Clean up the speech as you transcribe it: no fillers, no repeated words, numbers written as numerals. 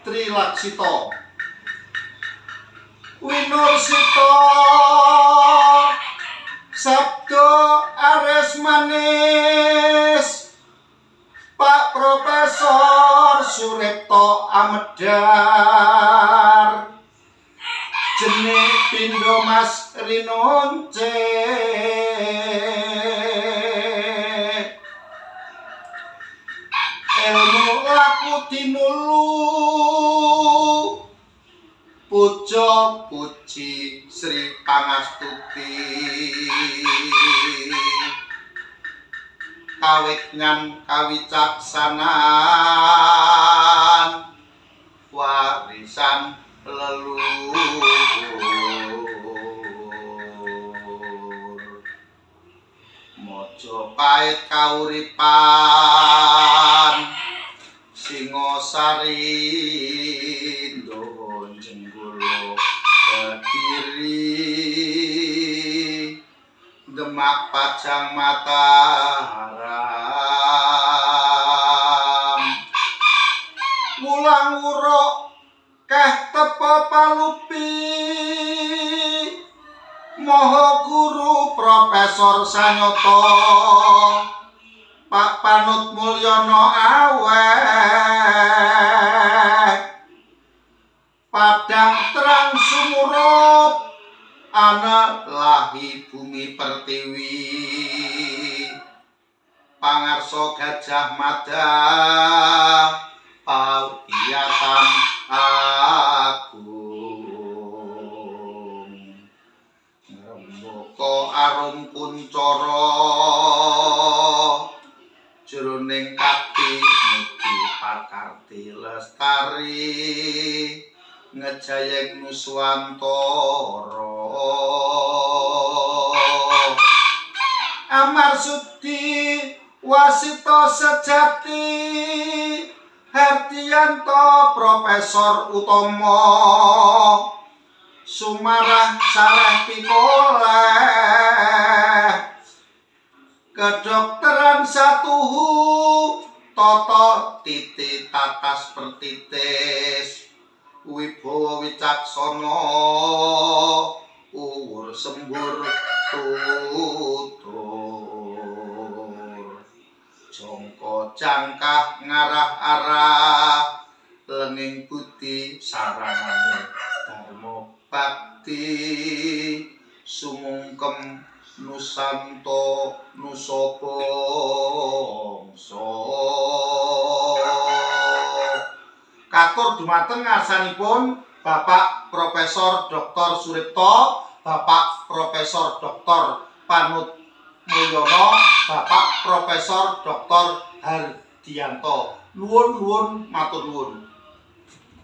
Trilaksita Winursita sabda ares manis Pak Profesor Suripto Amedar jene pindho Mas Rinonce ilmu laku tinulu puja puji Sri Pangastuti kawignan kawicaksanan warisan leluhur Mojopait kauripan Singosari Ndoro Jenggulo Kediri Demak Pajang Mataram Mulang Uruk Keh Tepo Palupi Moho Guru Profesor Sanyoto Pak Panut Mulyono aweh Padang terang sumurup ana lahi bumi pertiwi pangarso Gajah Mada pawiyatan agung ngrembaka arum kuncara jroning kati mugi pakarti lestari ngejayeng nuswantara Amarsudi wasita sejati Hardianto Profesor Utomo Sumarah sareh pikoleh kedokteran satuhu Toto titi tatas pertitis Wibowo wicaksana uwur sembur tutur jangka jangkah ngarah-arah lenging budi sarangane dharma bakti sumungkem nusanto nusabangsa katur dumateng ngarsanipun Bapak Profesor Dr. Suripto, Bapak Profesor Dr. Panut Mulyono, Bapak Profesor Dr. Hardianto. Nuwun matur nuwun.